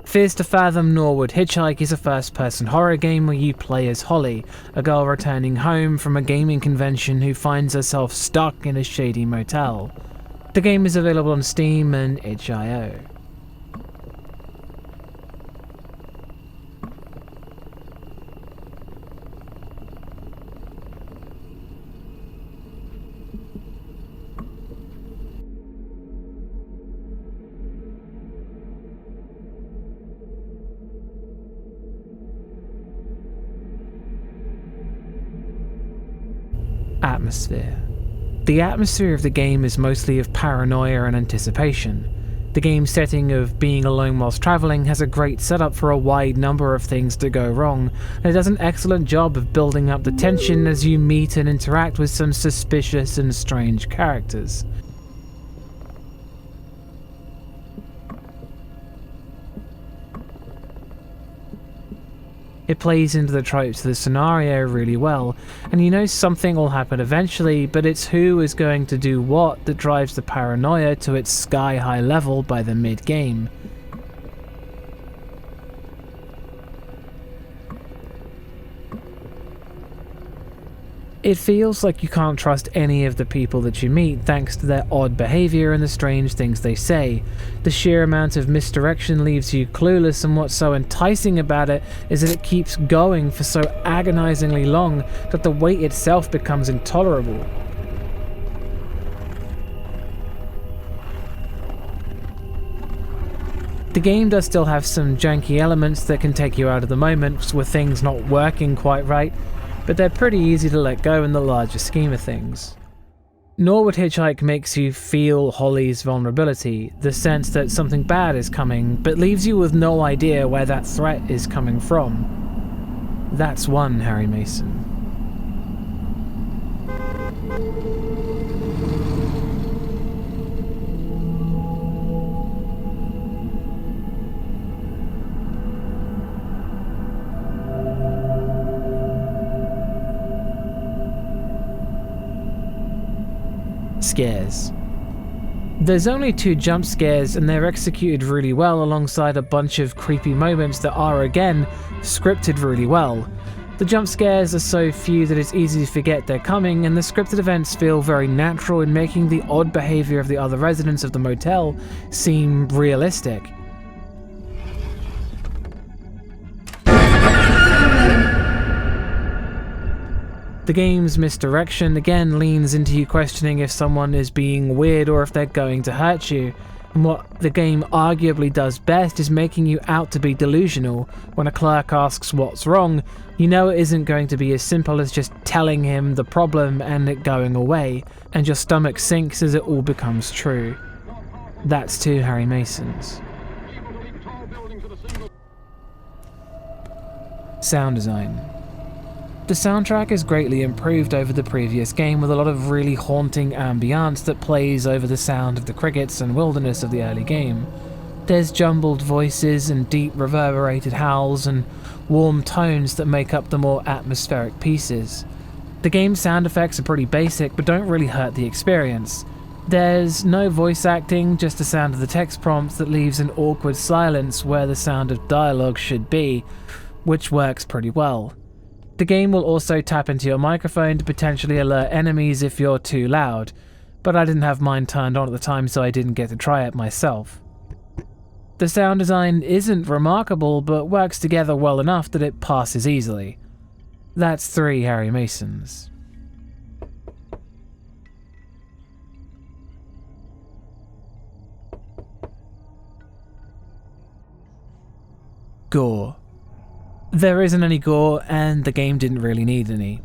Fears to Fathom, Norwood, Hitchhike is a first-person horror game where you play as Holly, a girl returning home from a gaming convention who finds herself stuck in a shady motel. The game is available on Steam and itch.io. Atmosphere. The atmosphere of the game is mostly of paranoia and anticipation. The game's setting of being alone whilst travelling has a great setup for a wide number of things to go wrong, and it does an excellent job of building up the tension as you meet and interact with some suspicious and strange characters. It plays into the tropes of the scenario really well, and you know something will happen eventually, but it's who is going to do what that drives the paranoia to its sky-high level by the mid-game. It feels like you can't trust any of the people that you meet thanks to their odd behavior and the strange things they say. The sheer amount of misdirection leaves you clueless, and what's so enticing about it is that it keeps going for so agonizingly long that the wait itself becomes intolerable. The game does still have some janky elements that can take you out of the moment with things not working quite right, but they're pretty easy to let go in the larger scheme of things. Norwood Hitchhike makes you feel Holly's vulnerability, the sense that something bad is coming, but leaves you with no idea where that threat is coming from. That's one Harry Mason. Scares. There's only 2 jump scares, and they're executed really well alongside a bunch of creepy moments that are, again, scripted really well. The jump scares are so few that it's easy to forget they're coming, and the scripted events feel very natural in making the odd behavior of the other residents of the motel seem realistic. The game's misdirection again leans into you questioning if someone is being weird or if they're going to hurt you, and what the game arguably does best is making you out to be delusional. When a clerk asks what's wrong, you know it isn't going to be as simple as just telling him the problem and it going away, and your stomach sinks as it all becomes true. That's 2 Harry Masons. Sound design. The soundtrack is greatly improved over the previous game, with a lot of really haunting ambience that plays over the sound of the crickets and wilderness of the early game. There's jumbled voices and deep reverberated howls and warm tones that make up the more atmospheric pieces. The game's sound effects are pretty basic but don't really hurt the experience. There's no voice acting, just the sound of the text prompts that leaves an awkward silence where the sound of dialogue should be, which works pretty well. The game will also tap into your microphone to potentially alert enemies if you're too loud, but I didn't have mine turned on at the time, so I didn't get to try it myself. The sound design isn't remarkable, but works together well enough that it passes easily. That's 3 Harry Masons. Gore. There isn't any gore, and the game didn't really need any.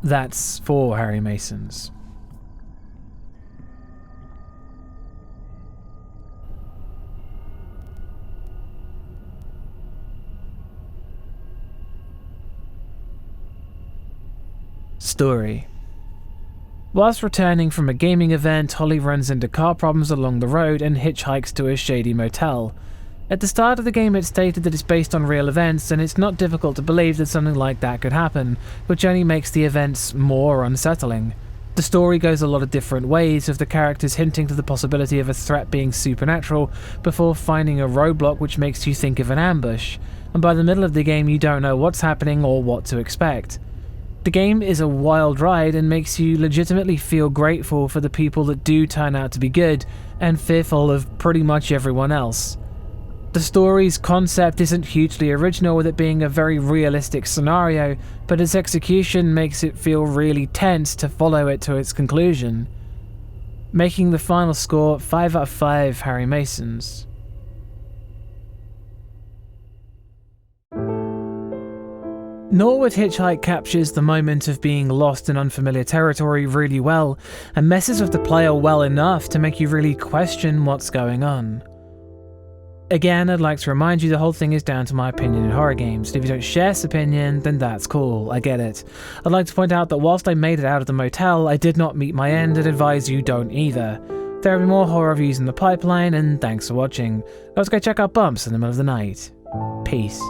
That's 4 Harry Masons. Story. Whilst returning from a gaming event, Holly runs into car problems along the road and hitchhikes to a shady motel. At the start of the game it's stated that it's based on real events, and it's not difficult to believe that something like that could happen, which only makes the events more unsettling. The story goes a lot of different ways, with the characters hinting to the possibility of a threat being supernatural before finding a roadblock which makes you think of an ambush, and by the middle of the game you don't know what's happening or what to expect. The game is a wild ride and makes you legitimately feel grateful for the people that do turn out to be good, and fearful of pretty much everyone else. The story's concept isn't hugely original, with it being a very realistic scenario, but its execution makes it feel really tense to follow it to its conclusion, making the final score 5 out of 5 Harry Masons. Norwood Hitchhike captures the moment of being lost in unfamiliar territory really well, and messes with the player well enough to make you really question what's going on. Again, I'd like to remind you the whole thing is down to my opinion in horror games, and if you don't share this opinion, then that's cool, I get it. I'd like to point out that whilst I made it out of the motel, I did not meet my end, and advise you don't either. There will be more horror reviews in the pipeline, and thanks for watching. Let's go check out Bumps in the middle of the night. Peace.